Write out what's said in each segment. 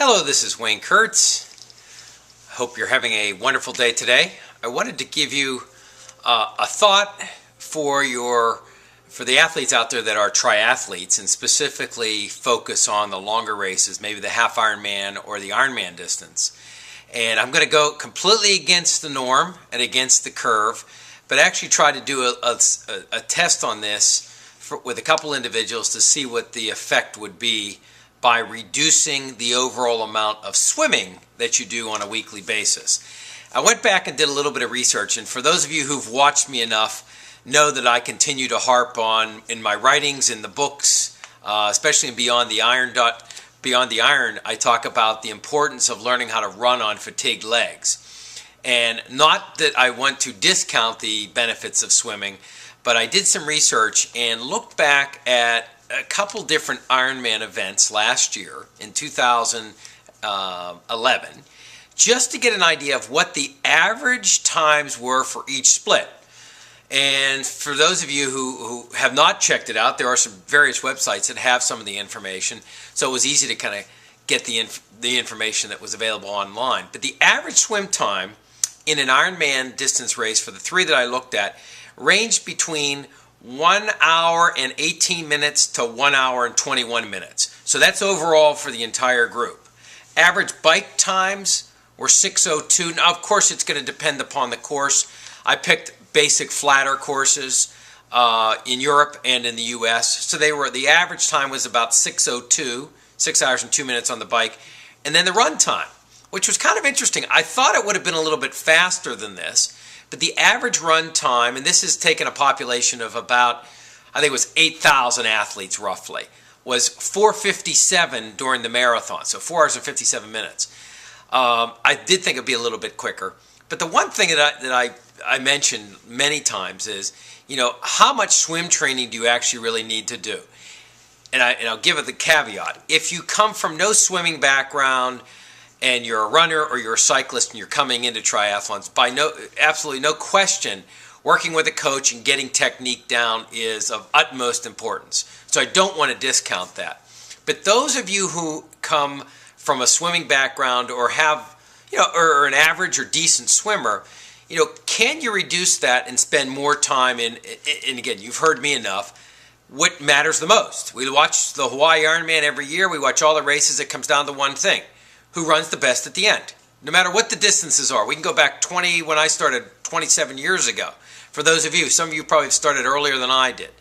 Hello, this is Wayne Kurtz. Hope you're having a wonderful day today. I wanted to give you a thought for the athletes out there that are triathletes and specifically focus on the longer races, maybe the half Ironman or the Ironman distance. And I'm going to go completely against the norm and against the curve, but actually try to do a test on this with a couple individuals to see what the effect would be by reducing the overall amount of swimming that you do on a weekly basis. I went back and did a little bit of research, and for those of you who've watched me enough, know that I continue to harp on in my writings, in the books, especially in Beyond the Iron, I talk about the importance of learning how to run on fatigued legs. And not that I want to discount the benefits of swimming, but I did some research and looked back at a couple different Ironman events last year in 2011 just to get an idea of what the average times were for each split. And for those of you who have not checked it out, there are some various websites that have some of the information, so it was easy to kind of get the information that was available online. But the average swim time in an Ironman distance race for the three that I looked at ranged between 1 hour and 18 minutes to 1 hour and 21 minutes. So that's overall for the entire group. Average bike times were 6:02. Now, of course, it's going to depend upon the course. I picked basic flatter courses in Europe and in the US. So the average time was about 6:02, 6 hours and 2 minutes on the bike. And then the run time, which was kind of interesting. I thought it would have been a little bit faster than this. But the average run time, and this is taking a population of about, I think it was 8,000 athletes roughly, was 4:57 during the marathon, so 4 hours and 57 minutes. I did think it would be a little bit quicker. But the one thing that I mentioned many times is, how much swim training do you actually really need to do? And I'll give it the caveat. If you come from no swimming background, and you're a runner or you're a cyclist and you're coming into triathlons, absolutely no question, working with a coach and getting technique down is of utmost importance. So I don't want to discount that. But those of you who come from a swimming background or have, or an average or decent swimmer, can you reduce that and spend more time in, and again, you've heard me enough, what matters the most? We watch the Hawaii Ironman every year. We watch all the races. It comes down to one thing. Who runs the best at the end, no matter what the distances are. We can go back when I started 27 years ago. For those of you, some of you probably started earlier than I did.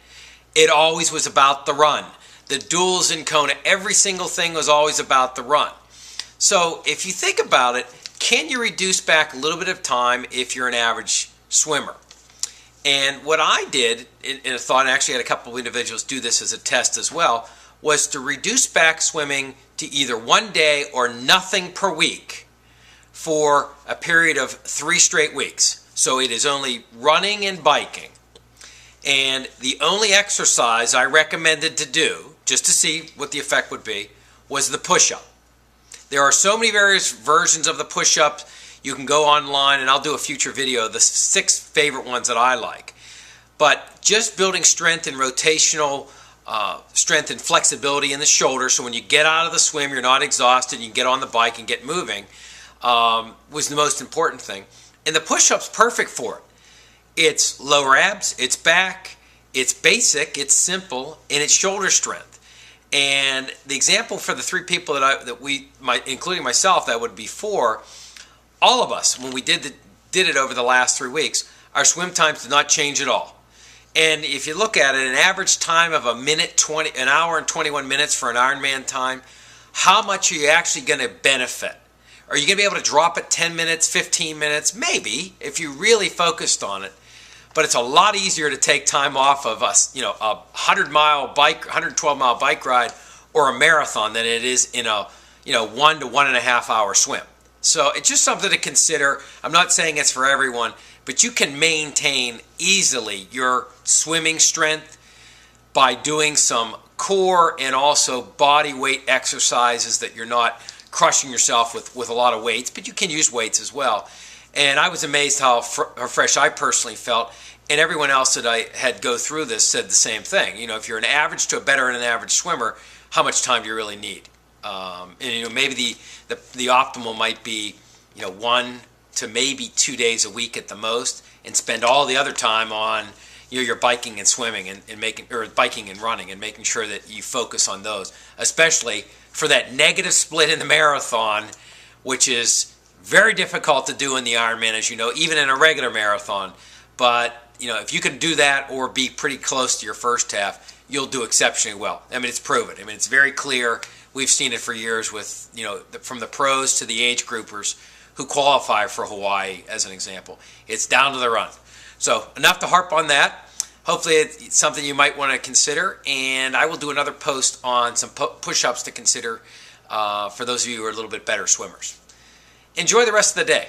It always was about the run. The duels in Kona, every single thing was always about the run. So if you think about it, can you reduce back a little bit of time if you're an average swimmer? And what I did, in a thought, and actually had a couple of individuals do this as a test as well, was to reduce back swimming to either 1 day or nothing per week for a period of 3 straight weeks. So it is only running and biking. And the only exercise I recommended to do, just to see what the effect would be, was the push-up. There are so many various versions of the push-up. You can go online, and I'll do a future video of the 6 favorite ones that I like. But just building strength and rotational strength and flexibility in the shoulder, so when you get out of the swim, you're not exhausted, you can get on the bike and get moving, was the most important thing. And the push-up's perfect for it. It's lower abs, it's back, it's basic, it's simple, and it's shoulder strength. And the example for the 3 people including myself, that would be 4, all of us, when we did it over the last 3 weeks, our swim times did not change at all. And if you look at it, an average time of an hour and 21 minutes for an Ironman time, how much are you actually going to benefit? Are you going to be able to drop it 10 minutes, 15 minutes? Maybe, if you really focused on it. But it's a lot easier to take time off of a 112-mile bike ride or a marathon than it is in a 1 to 1.5 hour swim. So it's just something to consider. I'm not saying it's for everyone, but you can maintain easily your swimming strength by doing some core and also body weight exercises that you're not crushing yourself with a lot of weights, but you can use weights as well. And I was amazed how fresh I personally felt, and everyone else that I had go through this said the same thing. If you're an average to a better than an average swimmer, how much time do you really need? And maybe the optimal might be 1 to maybe 2 days a week at the most, and spend all the other time on your biking and swimming and making, or biking and running, and making sure that you focus on those, especially for that negative split in the marathon, which is very difficult to do in the Ironman, as you know, even in a regular marathon. But if you can do that or be pretty close to your first half, you'll do exceptionally well. I mean, it's proven. I mean, it's very clear. We've seen it for years with, from the pros to the age groupers who qualify for Hawaii, as an example. It's down to the run. So enough to harp on that. Hopefully it's something you might want to consider, and I will do another post on some push-ups to consider for those of you who are a little bit better swimmers. Enjoy the rest of the day.